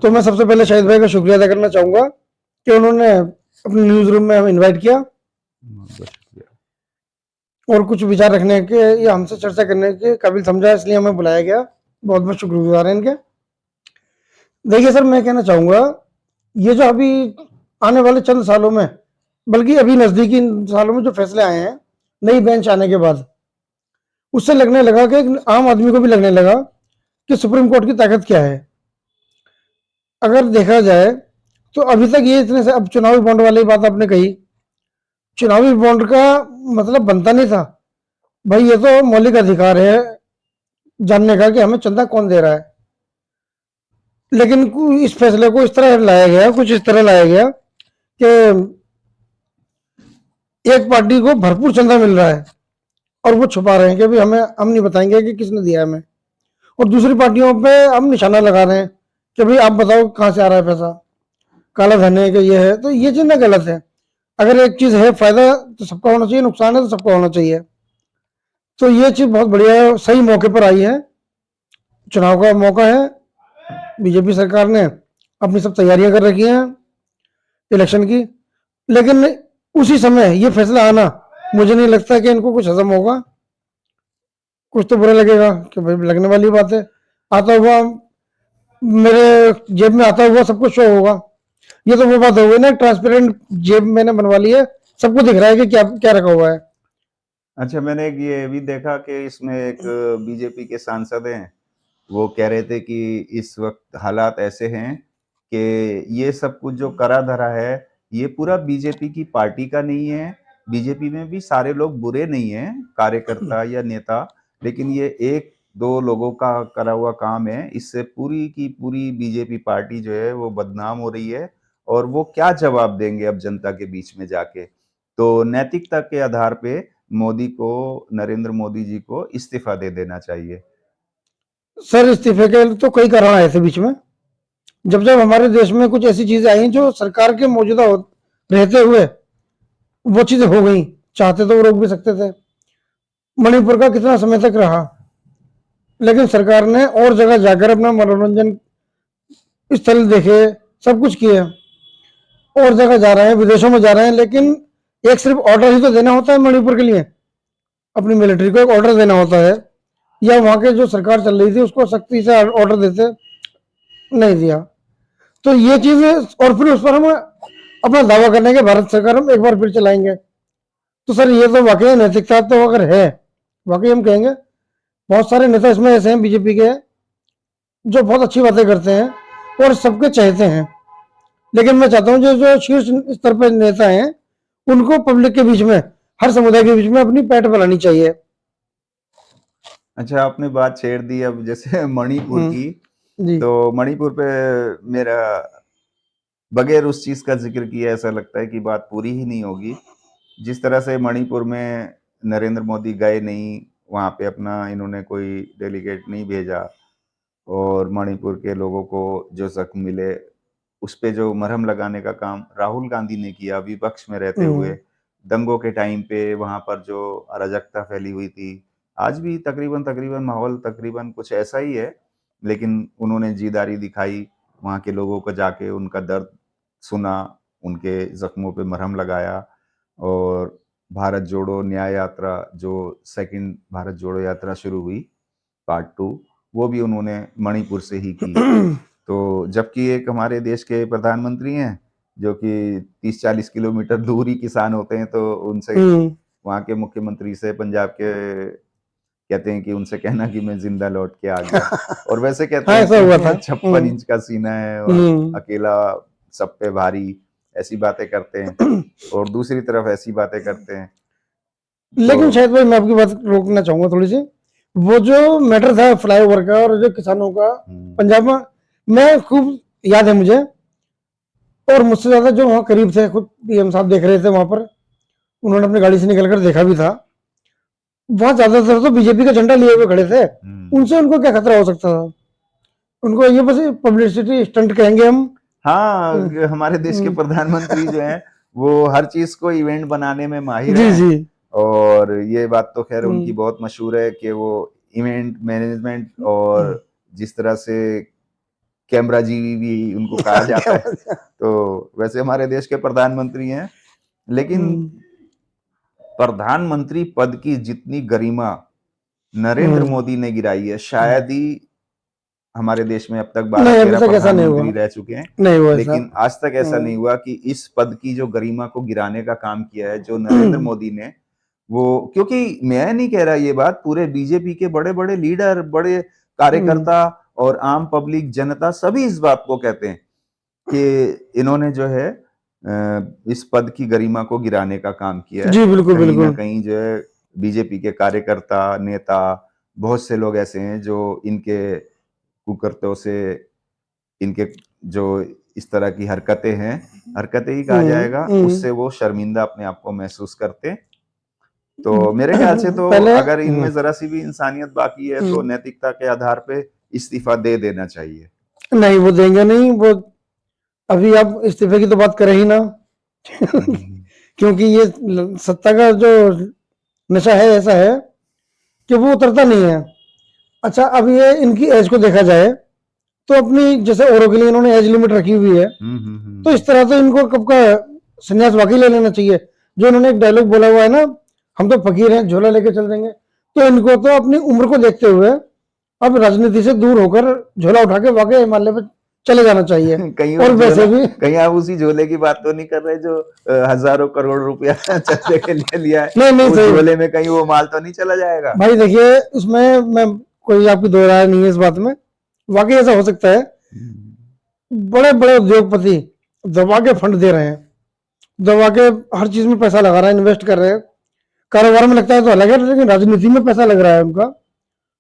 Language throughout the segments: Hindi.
तो मैं सबसे पहले शाहिद भाई का शुक्रिया अदा करना चाहूँगा कि उन्होंने अपने न्यूज़ रूम में हमें इनवाइट किया बहुत शुक्रिया। और कुछ विचार रखने के या हमसे चर्चा करने के काबिल समझा, इसलिए हमें बुलाया गया। बहुत बहुत शुक्रगुजार हैं इनके। देखिए सर, मैं कहना चाहूँगा, ये जो अभी आने वाले चंद सालों में, बल्कि अभी नज़दीकी सालों में जो फैसले आए हैं नई बेंच आने के बाद, उससे लगने लगा कि एक आम आदमी को भी लगने लगा कि सुप्रीम कोर्ट की ताकत क्या है। अगर देखा जाए तो अभी तक ये इतने से, अब चुनावी बॉन्ड वाली बात आपने कही, चुनावी बॉन्ड का मतलब बनता नहीं था। भाई ये तो मौलिक अधिकार है जानने का कि हमें चंदा कौन दे रहा है। लेकिन इस फैसले को इस तरह लाया गया, कुछ इस तरह लाया गया कि एक पार्टी को भरपूर चंदा मिल रहा है और वो छुपा रहे हैं कि भाई हम नहीं बताएंगे कि किसने दिया है हमें, और दूसरी पार्टियों पे हम निशाना लगा रहे हैं कि भाई आप बताओ कहाँ से आ रहा है पैसा, काला धन है कि ये है। तो ये चीज ना गलत है। अगर एक चीज है फायदा तो सबका होना चाहिए, नुकसान है तो सबका होना चाहिए। तो ये चीज बहुत बढ़िया है, सही मौके पर आई है। चुनाव का मौका है, बीजेपी सरकार ने अपनी सब तैयारियां कर रखी हैं इलेक्शन की, लेकिन उसी समय ये फैसला आना, मुझे नहीं लगता कि इनको कुछ हजम होगा। कुछ तो बुरा लगेगा कि भाई, लगने वाली बात है। आता हुआ मेरे जेब में आता हुआ सब कुछ शो होगा। ये तो वो बात हो गई ना, ट्रांसपेरेंट जेब मैंने बनवा ली है, सबको दिख रहा है कि क्या क्या रखा हुआ है। अच्छा, मैंने एक ये भी देखा कि इसमें एक बीजेपी के सांसद हैं, वो कह रहे थे कि इस वक्त हालात ऐसे हैं कि ये सब कुछ जो करा धरा है, ये पूरा बीजेपी की पार्टी का नहीं है। बीजेपी में भी सारे लोग बुरे नहीं हैं, कार्यकर्ता या नेता, लेकिन ये एक दो लोगों का करा हुआ काम है। इससे पूरी की पूरी बीजेपी पार्टी जो है वो बदनाम हो रही है, और वो क्या जवाब देंगे अब जनता के बीच में जाके। तो नैतिकता के आधार पे मोदी को, नरेंद्र मोदी जी को इस्तीफा दे देना चाहिए। सर, इस्तीफे के तो कई कारण आए थे बीच में। जब जब हमारे देश में कुछ ऐसी चीजें आई जो सरकार के मौजूदा रहते हुए वो चीजें हो गई, चाहते तो वो रोक भी सकते थे। मणिपुर का कितना समय तक रहा, लेकिन सरकार ने और जगह जाकर अपना मनोरंजन स्थल देखे, सब कुछ किया, और जगह जा रहे हैं, विदेशों में जा रहे हैं। लेकिन एक सिर्फ ऑर्डर ही तो देना होता है मणिपुर के लिए, अपनी मिलिट्री को एक ऑर्डर देना होता है, या वहां के जो सरकार चल रही थी उसको सख्ती से ऑर्डर देते, नहीं दिया। तो ये चीज, और फिर उस पर हम अपना दावा करने के भारत सरकार हम एक बार फिर चलाएंगे। तो सर, ये तो वाकई नैतिकता तो अगर है, वाकई हम कहेंगे बहुत सारे नेता इसमें ऐसे हैं बीजेपी के जो बहुत अच्छी बातें करते हैं और सबके चाहते हैं। लेकिन मैं चाहता हूँ जो जो शीर्ष स्तर पर नेता हैं, उनको पब्लिक के बीच में, हर समुदाय के बीच में अपनी पैठ बनानी चाहिए। अच्छा, आपने बात छेड़ दी अब जैसे मणिपुर की, जी। तो मणिपुर पे मेरा बगैर उस चीज का जिक्र किए ऐसा लगता है कि बात पूरी ही नहीं होगी। जिस तरह से मणिपुर में नरेंद्र मोदी गए नहीं, वहां पे अपना इन्होंने कोई डेलीगेट नहीं भेजा, और मणिपुर के लोगों को जो जख्म मिले उस पे जो मरहम लगाने का काम राहुल गांधी ने किया विपक्ष में रहते हुए। दंगों के टाइम पे वहां पर जो अराजकता फैली हुई थी, आज भी तकरीबन तकरीबन माहौल तकरीबन कुछ ऐसा ही है, लेकिन उन्होंने जीदारी दिखाई, वहाँ के लोगों को जाके उनका दर्द सुना, उनके जख्मों पे मरहम लगाया। और भारत जोड़ो न्याय यात्रा, जो सेकंड भारत जोड़ो यात्रा शुरू हुई, पार्ट 2, वो भी उन्होंने मणिपुर से ही की। तो जबकि एक हमारे देश के प्रधानमंत्री हैं जो कि 30-40 किलोमीटर दूर ही किसान होते हैं, तो उनसे, वहाँ के मुख्यमंत्री से, पंजाब के, कहते हैं कि उनसे कहना कि मैं जिंदा लौट के आ गया। और वैसे कहते हाँ, हैं ऐसा कि हुआ था। मैं 56 इंच का सीना है और अकेला सब पे भारी, ऐसी बातें करते हैं, और दूसरी तरफ ऐसी बातें करते हैं। तो लेकिन शायद भाई मैं आपकी बात रोकना चाहूंगा थोड़ी सी। वो जो मैटर था फ्लाईओवर का और जो किसानों का पंजाब में, मैं खूब याद है मुझे, और मुझसे ज्यादा जो वहाँ करीब थे, खुद पीएम साहब देख रहे थे वहां पर, उन्होंने अपनी गाड़ी से निकलकर देखा भी था। वहां ज्यादातर तो बीजेपी का झंडा लिए हुए खड़े थे। उनसे उनको क्या खतरा हो सकता था? उनको ये बस पब्लिसिटी स्टंट कहेंगे हम। हाँ, हमारे देश के प्रधानमंत्री जो हैं वो हर चीज को इवेंट बनाने में माहिर जी हैं। जी। और ये बात तो खैर उनकी बहुत मशहूर है कि वो इवेंट मैनेजमेंट, और जिस तरह से कैमरा जीवी भी उनको कहा जाता है। तो वैसे हमारे देश के प्रधानमंत्री हैं, लेकिन प्रधानमंत्री पद की जितनी गरिमा नरेंद्र मोदी ने गिराई है, शायद ही हमारे देश में अब तक नहीं, अभी 12-13 तक ऐसा नहीं हुआ। प्रधानमंत्री रह चुके हैं, नहीं हुआ ऐसा। लेकिन आज तक ऐसा नहीं हुआ कि इस पद की जो गरिमा को गिराने का काम किया है जो नरेंद्र मोदी ने, वो, क्योंकि मैं नहीं कह रहा ये बात, पूरे बीजेपी के बड़े बड़े लीडर, बड़े कार्यकर्ता और आम पब्लिक जनता सभी इस बात को कहते हैं कि इन्होंने जो है इस पद की गरिमा को गिराने का काम किया है। जी बिल्कुल कहीं ना बिल्कुल। कहीं जो है बीजेपी के कार्यकर्ता, नेता, बहुत से लोग ऐसे हैं जो इनके कुकर्तों से, इनके जो इस तरह की हरकतें हैं, हरकतें ही कहा जाएगा, उससे वो शर्मिंदा अपने आप को महसूस करते हैं। तो मेरे ख्याल से तो अगर इनमें जरा सी भी इंसानियत बाकी है तो नैतिकता के आधार पे इस्तीफा दे देना चाहिए। नहीं, वो देंगे नहीं। वो अभी आप इस्तीफे की तो बात करें ही ना क्योंकि ये सत्ता का जो नशा है ऐसा है कि वो उतरता नहीं है। अच्छा, अब ये इनकी एज को देखा जाए तो अपनी, जैसे औरों के लिए इन्होंने एज लिमिट रखी हुई है, तो इस तरह से इनको कब का संन्यास वाकई ले लेना चाहिए। जो इन्होंने एक डायलॉग बोला हुआ है ना, हम तो फकीर हैं, झोला लेके चल देंगे, तो इनको तो अपनी उम्र को देखते हुए अब राजनीति से दूर होकर झोला उठा के वाकई हिमालय पे चले जाना चाहिए। कहीं और वैसे भी कहीं आप उसी झोले की बात तो नहीं कर रहे जो हजारों करोड़ रुपया चर्चे के लिए लिया है? नहीं उस झोले में कहीं वो माल तो नहीं चला जाएगा? भाई देखिए, उसमें मैं कोई आपकी दो राय नहीं है इस बात में। वाकई ऐसा हो सकता है, बड़े बड़े उद्योगपति दबा के फंड दे रहे हैं, दबा के हर चीज में पैसा लगा रहा है, इन्वेस्ट कर रहे हैं। कारोबार में लगता है तो अलग है, लेकिन राजनीति में पैसा लग रहा है उनका,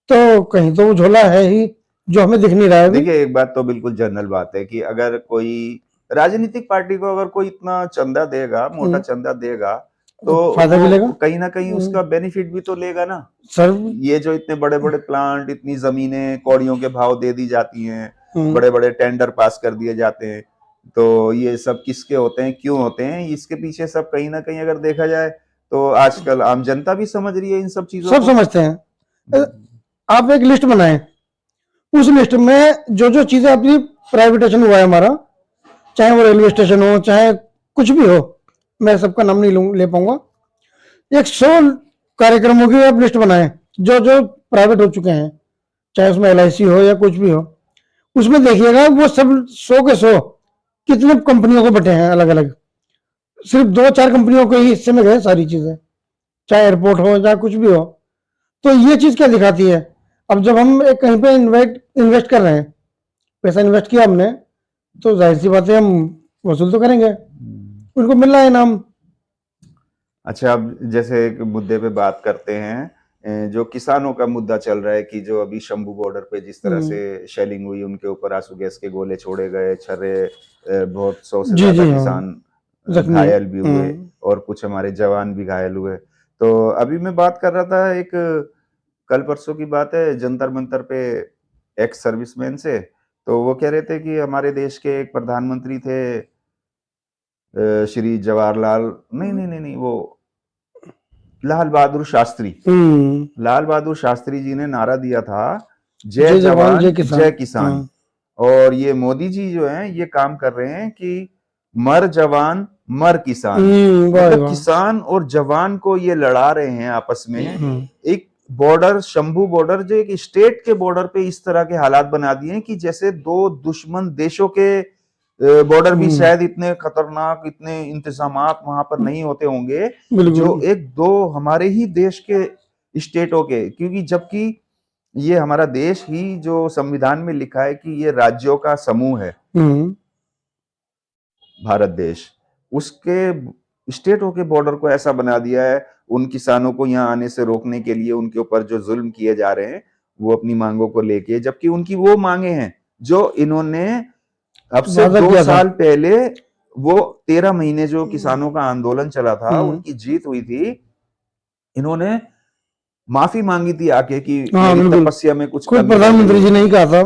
तो कहीं तो वो झोला है ही जो हमें दिख नहीं रहा है। देखिए, एक बात तो बिल्कुल जनरल बात है कि अगर कोई राजनीतिक पार्टी को अगर कोई इतना चंदा देगा, मोटा चंदा देगा, तो फायदा भी लेगा, कहीं ना कहीं उसका बेनिफिट भी तो लेगा ना सर। ये जो इतने बड़े बड़े प्लांट, इतनी जमीनें कौड़ियों के भाव दे दी जाती हैं, बड़े बड़े टेंडर पास कर दिए जाते हैं, तो ये सब किसके होते हैं, क्यों होते हैं? इसके पीछे सब कहीं ना कहीं अगर देखा जाए तो आजकल आम जनता भी समझ रही है इन सब चीजों सब समझते हैं। आप एक लिस्ट बनाएं, उस लिस्ट में जो जो चीजें अपनी प्राइवेटाइजेशन हुआ है हमारा, चाहे वो रेलवे स्टेशन हो, चाहे कुछ भी हो, मैं सबका नाम नहीं ले पाऊंगा, 100 कार्यक्रमों की आप लिस्ट बनाएं जो जो प्राइवेट हो चुके हैं, चाहे उसमें LIC हो या कुछ भी हो। उसमें देखिएगा वो सब 100 के 100 कितने कंपनियों को बटे हैं अलग अलग, सिर्फ 2-4 कंपनियों के ही हिस्से में गए सारी चीजें, चाहे एयरपोर्ट हो चाहे कुछ भी हो। तो ये चीज क्या दिखाती है, अब जब हम एक कहीं पे इन्वेस्ट कर रहे हैं, पैसा इन्वेस्ट किया हमने, तो जाहिर सी बात है हम वसूल तो करेंगे, उनको मिल रहा है इनाम। अच्छा, अब जैसे एक मुद्दे पे बात करते हैं, जो किसानों का मुद्दा चल रहा है कि जो अभी शंभू बॉर्डर पे जिस तरह से शेलिंग हुई, उनके ऊपर आंसू गैस के गोले छोड़े गए, छर्रे, बहुत 100 से ज्यादा किसान घायल भी हुए और कुछ हमारे जवान भी घायल हुए। तो अभी मैं बात कर रहा था, एक कल परसों की बात है, जंतर मंतर पे एक्स सर्विसमैन से, तो वो कह रहे थे कि हमारे देश के एक प्रधानमंत्री थे, श्री जवाहरलाल, नहीं, वो लाल बहादुर शास्त्री। लाल बहादुर शास्त्री जी ने नारा दिया था, जय जवान जय किसान। और ये मोदी जी जो हैं ये काम कर रहे हैं कि मर जवान मर किसान, मतलब किसान और जवान को ये लड़ा रहे हैं आपस में। एक बॉर्डर, शंभू बॉर्डर, जो एक स्टेट के बॉर्डर पे इस तरह के हालात बना दिए कि जैसे दो दुश्मन देशों के बॉर्डर भी शायद इतने खतरनाक, इतने इंतजामात वहां पर नहीं होते होंगे जो एक दो हमारे ही देश के स्टेटों के, क्योंकि जबकि ये हमारा देश ही जो संविधान में लिखा है कि ये राज्यों का समूह है, भारत देश, उसके स्टेटों के बॉर्डर को ऐसा बना दिया है उन किसानों को यहाँ आने से रोकने के लिए, उनके ऊपर जो जुल्म किए जा रहे हैं वो अपनी मांगों को लेके, जबकि उनकी वो मांगे हैं जो इन्होंने अब से 2 साल पहले, वो 13 महीने जो किसानों का आंदोलन चला था, उनकी जीत हुई थी, इन्होंने माफी मांगी थी आके कि मेरी तपस्या में कुछ प्रधानमंत्री जी नहीं कहा था,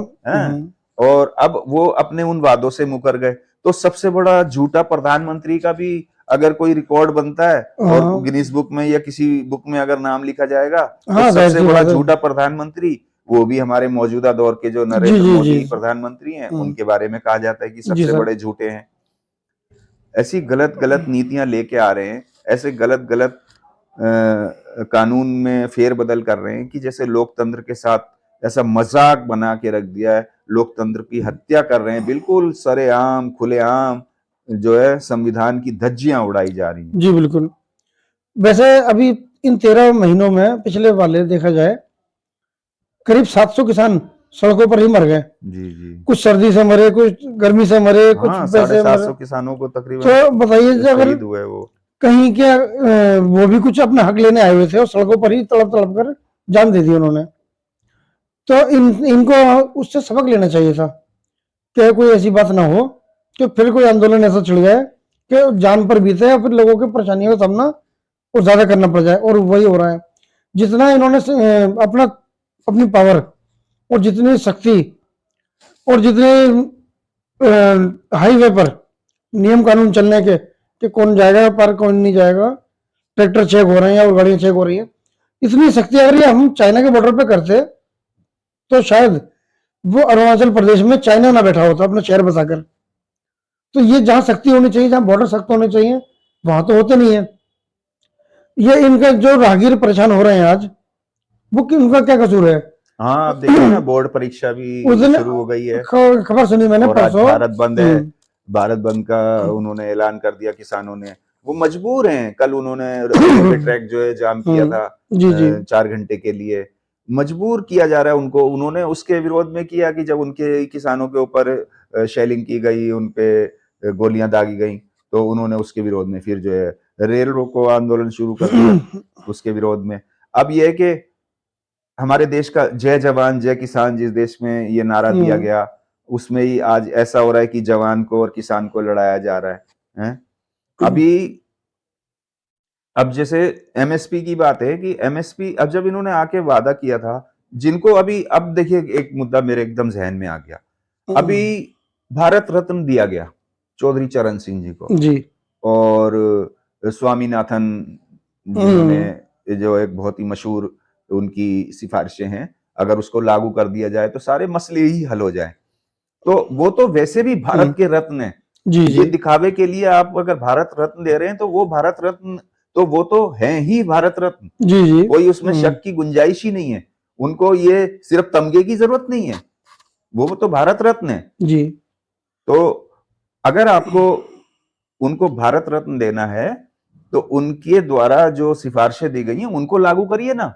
और अब वो अपने उन वादों से मुकर गए। तो सबसे बड़ा झूठा प्रधानमंत्री का भी अगर कोई रिकॉर्ड बनता है और गिनीज बुक में या किसी बुक में अगर नाम लिखा जाएगा, तो सबसे बड़ा झूठा प्रधानमंत्री वो भी हमारे मौजूदा दौर के जो जी नरेंद्र जी मोदी जी। प्रधानमंत्री हैं, हम्म, उनके बारे में कहा जाता है कि जी सबसे सर। बड़े झूठे हैं। ऐसी गलत गलत नीतियां लेके आ रहे हैं, ऐसे गलत गलत कानून में फेरबदल कर रहे हैं कि जैसे लोकतंत्र के साथ ऐसा मजाक बना के रख दिया है, लोकतंत्र की हत्या कर रहे हैं, बिल्कुल सरेआम खुलेआम जो है संविधान की धज्जियां उड़ाई जा रही हैं। जी बिल्कुल। वैसे अभी इन 13 महीनों में पिछले वाले देखा जाए करीब 700 किसान सड़कों पर ही मर गए। जी जी। कुछ सर्दी से मरे, कुछ गर्मी से मरे, कुछ हाँ, वैसे मरे। 750 किसानों को तकरीबन तो बताइए जी, अगर शहीद हुए वो। कहीं क्या वो भी कुछ अपना हक लेने आए हुए थे और सड़कों पर ही तड़प तड़प कर जान दे दी उन्होंने। तो इनको उससे सबक लेना चाहिए था कि कोई ऐसी बात ना हो कि फिर कोई आंदोलन ऐसा छिड़ जाए कि जान पर बीते या फिर लोगों की परेशानियों का सामना और ज्यादा करना पड़ जाए। और वही हो रहा है। जितना इन्होंने अपना अपनी पावर और जितनी शक्ति और जितने हाईवे पर नियम कानून चलने के कि कौन जाएगा पर कौन नहीं जाएगा, ट्रैक्टर चेक हो रहे हैं और गाड़ियां चेक हो रही है, इतनी शक्ति अगर ये हम चाइना के बॉर्डर पे करते तो शायद वो अरुणाचल प्रदेश में चाइना ना बैठा होता अपना शहर बसाकर। तो ये जहां शक्ति होनी चाहिए, जहां बॉर्डर सख्त होने चाहिए, वहां तो होते नहीं है। ये इनका जो राहगीर परेशान हो रहे हैं आज, वो उनका क्या कसूर है? हाँ, अब देखिए ना, बोर्ड परीक्षा उस भी दिन शुरू हो गई है खबर सुनी मैंने और आज परसों। भारत बंद है। भारत बंद का उन्होंने ऐलान कर दिया किसानों ने। वो मजबूर हैं। कल उन्होंने रेलवे ट्रैक जो है जाम किया था जी जी 4 घंटे के लिए। मजबूर किया जा रहा है उनको। उन्होंने उसके विरोध में किया कि जब उनके किसानों के ऊपर शेलिंग की गई, उन पे गोलियां दागी गई, तो उन्होंने उसके विरोध में फिर जो है रेल रोको आंदोलन शुरू कर दिया उसके विरोध में। अब यह है कि हमारे देश का जय जवान जय किसान जिस देश में ये नारा दिया गया, उसमें ही आज ऐसा हो रहा है कि जवान को और किसान को लड़ाया जा रहा है, हैं? अभी अब जैसे एमएसपी की बात है कि एमएसपी अब जब इन्होंने आके वादा किया था, जिनको अभी अब देखिए एक मुद्दा मेरे एकदम जहन में आ गया। अभी भारत रत्न दिया गया चौधरी चरण सिंह जी को जी और स्वामीनाथन जिन्होंने जो एक बहुत ही मशहूर उनकी सिफारिशें हैं, अगर उसको लागू कर दिया जाए तो सारे मसले ही हल हो जाए। तो वो तो वैसे भी भारत के रत्न है। जी ये जी दिखावे के लिए आप अगर भारत रत्न दे रहे हैं तो वो भारत रत्न तो वो तो हैं ही भारत रत्न। जी जी कोई उसमें शक की गुंजाइश ही नहीं है। उनको ये सिर्फ तमगे की जरूरत नहीं है, वो तो भारत रत्न है। जी तो अगर आपको उनको भारत रत्न देना है तो उनके द्वारा जो सिफारिशें दी गई हैं उनको लागू करिए ना।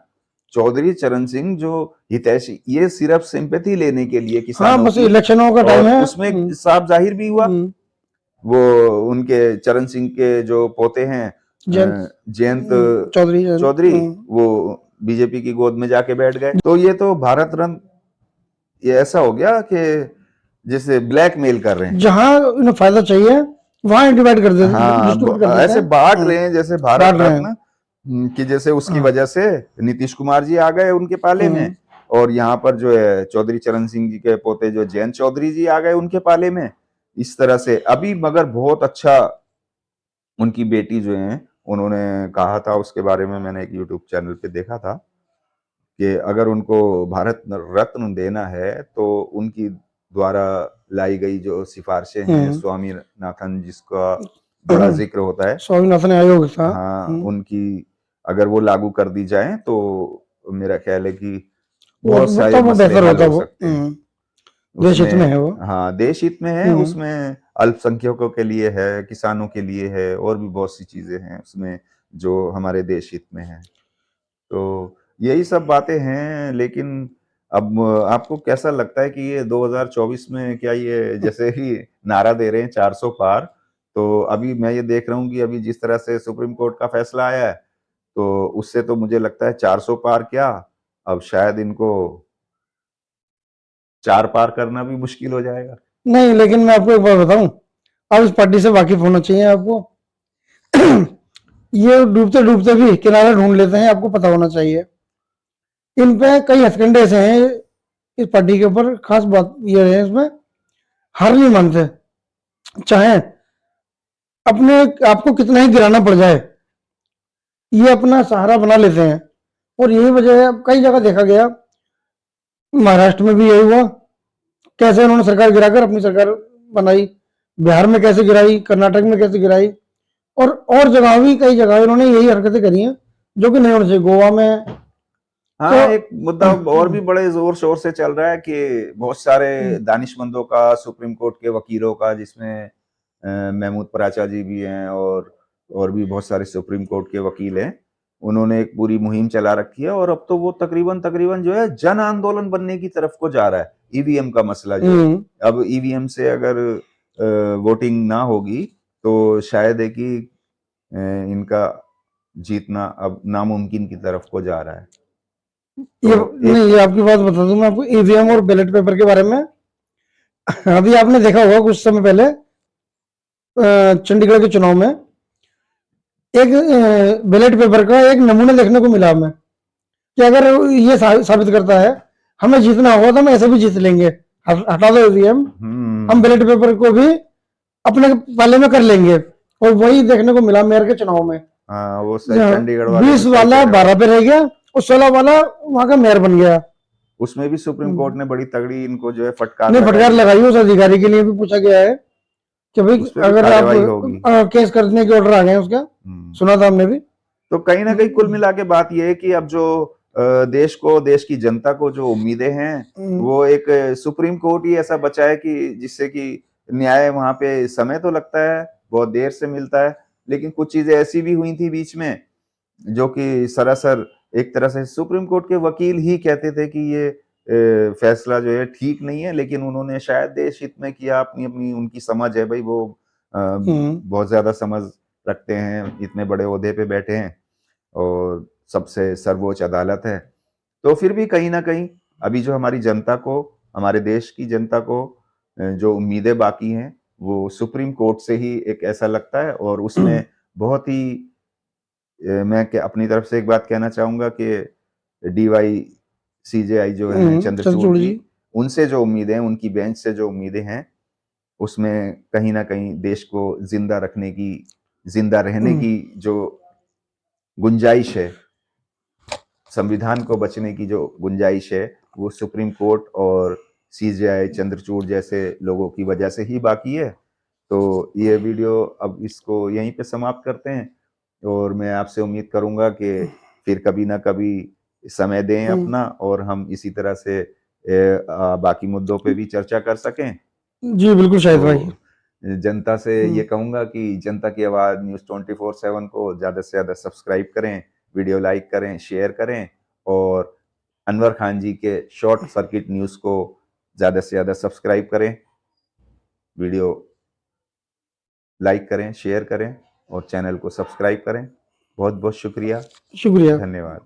चौधरी चरण सिंह जो हितैषी, ये सिर्फ सिंपैथी लेने के लिए हाँ, किसानों बस की, इलेक्शनों का टाइम और है। उसमें साफ जाहिर भी हुआ। वो उनके चरण सिंह के जो पोते हैं जयंत जयंत चौधरी चौधरी, वो बीजेपी की गोद में जाके बैठ गए। तो ये तो भारत रत्न ये ऐसा हो गया कि जैसे ब्लैकमेल कर रहे हैं। जहां उन्हें फायदा चाहिए वहां डिवाइड कर देते, हाँ, डिस्ट्रीब्यूट कर देते ऐसे हैं। बांट रहे हैं जैसे भारत बांट रहे हैं। रत्न कि जैसे उसकी वजह से नीतीश कुमार जी आ गए उनके पाले में, और यहाँ पर जो है चौधरी चरण सिंह जी के पोते जो जयंत चौधरी जी आ गए उनके पाले में। इस तरह से अभी मगर बहुत अच्छा उनकी बेटी जो है उन्होंने कहा था, उसके बारे में मैंने एक यूट्यूब चैनल पे देखा था कि अगर उनको भारत रत्न देना है तो उनकी द्वारा लाई गई जो सिफारिशें हैं, स्वामीनाथन जिसका बड़ा जिक्र होता है, स्वामीनाथन आयोग था। हाँ, उनकी अगर वो लागू कर दी जाए तो मेरा ख्याल है कि बहुत वो सारे तो वो मसले बेहतर हल होता हो वो। सकते हैं देश हित में है उसमें। वो। हाँ, देश हित में है उसमें, अल्पसंख्यकों के लिए है, किसानों के लिए है, और भी बहुत सी चीजें हैं उसमें जो हमारे देश हित में है। तो यही सब बातें हैं। लेकिन अब आपको कैसा लगता है कि ये 2024 में क्या ये जैसे ही नारा दे रहे हैं 400 पार, तो अभी मैं ये देख रहा हूँ कि अभी जिस तरह से सुप्रीम कोर्ट का फैसला आया है, तो उससे तो मुझे लगता है 400 पार क्या, अब शायद इनको 4 पार करना भी मुश्किल हो जाएगा। नहीं, लेकिन मैं आपको एक बात बताऊं, आप इस पार्टी से वाकिफ होना चाहिए आपको। ये डूबते डूबते भी किनारा ढूंढ लेते हैं, आपको पता होना चाहिए। इन पे कई हथकंडे ऐसे हैं इस पार्टी के ऊपर। खास बात ये है इसमें, हार नहीं मानते, चाहे अपने आपको कितना ही गिराना पड़ जाए, ये अपना सहारा बना लेते हैं। और यही वजह है, कई जगह देखा गया महाराष्ट्र में भी यही हुआ, कैसे उन्होंने सरकार गिराकर अपनी सरकार बनाई, बिहार में कैसे गिराई, कर्नाटक में कैसे गिराई, और जगह भी कई जगह उन्होंने यही हरकतें करी हैं जो कि नहीं होनी चाहिए। गोवा में तो हाँ, एक मुद्दा और भी बड़े जोर शोर से चल रहा है कि बहुत सारे दानिशमंदों का, सुप्रीम कोर्ट के वकीलों का, जिसमें महमूद पराचा जी भी हैं और भी बहुत सारे सुप्रीम कोर्ट के वकील हैं, उन्होंने एक पूरी मुहिम चला रखी है और अब तो वो तकरीबन तकरीबन जो है जन आंदोलन बनने की तरफ को जा रहा है। ईवीएम का मसला जो है, अब ईवीएम से अगर वोटिंग ना होगी तो शायद है कि इनका जीतना अब नामुमकिन की तरफ को जा रहा है। ये तो नहीं, ये आपकी बात बता दूं मैं आपको ईवीएम और बैलेट पेपर के बारे में। अभी आपने देखा होगा कुछ समय पहले चंडीगढ़ के चुनाव में एक बैलेट पेपर का एक नमूना देखने को मिला हमें कि अगर ये साबित करता है हमें जीतना होगा तो हम ऐसे भी जीत लेंगे, हटा दो ईवीएम, हम बैलेट पेपर को भी अपने पाले में कर लेंगे। और वही देखने को मिला मेयर के चुनाव में। हाँ, वो सही, चंडीगढ़ वाले 20 तो सही वाला कह रहे हो। 12 पे रह गया और 16 वाला वहां का मेयर बन गया। उसमें भी सुप्रीम कोर्ट ने बड़ी तगड़ी इनको जो है फटकार ने फटकार लगाई है। लगाई, उस अधिकारी के लिए भी पूछा गया है कि भाई उस पे भी अगर आप कार्रवाई होगी। केस करने के ऑर्डर आ गए हैं उसका, सुना था हमने भी। तो कहीं ना कहीं कुल मिला के बात यह है कि अब जो देश को, देश की जनता को जो उम्मीदें हैं वो एक सुप्रीम कोर्ट ही ऐसा बचा है कि जिससे कि न्याय वहां पे समय तो लगता है, बहुत देर से मिलता है, लेकिन कुछ चीजें ऐसी भी हुई थी बीच में जो कि सरासर एक तरह से सुप्रीम कोर्ट के वकील ही कहते थे कि ये फैसला जो है ठीक नहीं है, लेकिन उन्होंने शायद देश हित में किया, अपनी अपनी उनकी समझ है भाई, वो बहुत ज्यादा समझ रखते हैं, इतने बड़े ओहदे पे बैठे हैं और सबसे सर्वोच्च अदालत है। तो फिर भी कहीं ना कहीं अभी जो हमारी जनता को, हमारे देश की जनता को जो उम्मीदें बाकी हैं वो सुप्रीम कोर्ट से ही एक ऐसा लगता है। और उसमें बहुत ही मैं अपनी तरफ से एक बात कहना चाहूंगा कि डीवाई सीजेआई जो हैं चंद्रचूड़ जी, उनसे जो उम्मीदें हैं, उनकी बेंच से जो उम्मीदें हैं, उसमें कहीं ना कहीं देश को जिंदा रखने की, जिंदा रहने की जो गुंजाइश है, संविधान को बचने की जो गुंजाइश है, वो सुप्रीम कोर्ट और सीजेआई चंद्रचूड़ जैसे लोगों की वजह से ही बाकी है। तो ये वीडियो अब इसको यहीं पे समाप्त करते हैं और मैं आपसे उम्मीद करूंगा कि फिर कभी ना कभी समय दें अपना और हम इसी तरह से बाकी मुद्दों पे भी चर्चा कर सकें। जी बिल्कुल शाहिद भाई। तो जनता से ये कहूंगा कि जनता की आवाज न्यूज़ 24/7 को ज्यादा से ज्यादा सब्सक्राइब करें, वीडियो लाइक करें, शेयर करें और अनवर खान जी के शॉर्ट सर्किट न्यूज़ को ज्यादा से ज्यादा सब्सक्राइब करें, वीडियो लाइक करें, शेयर करें और चैनल को सब्सक्राइब करें। बहुत बहुत शुक्रिया, शुक्रिया। धन्यवाद।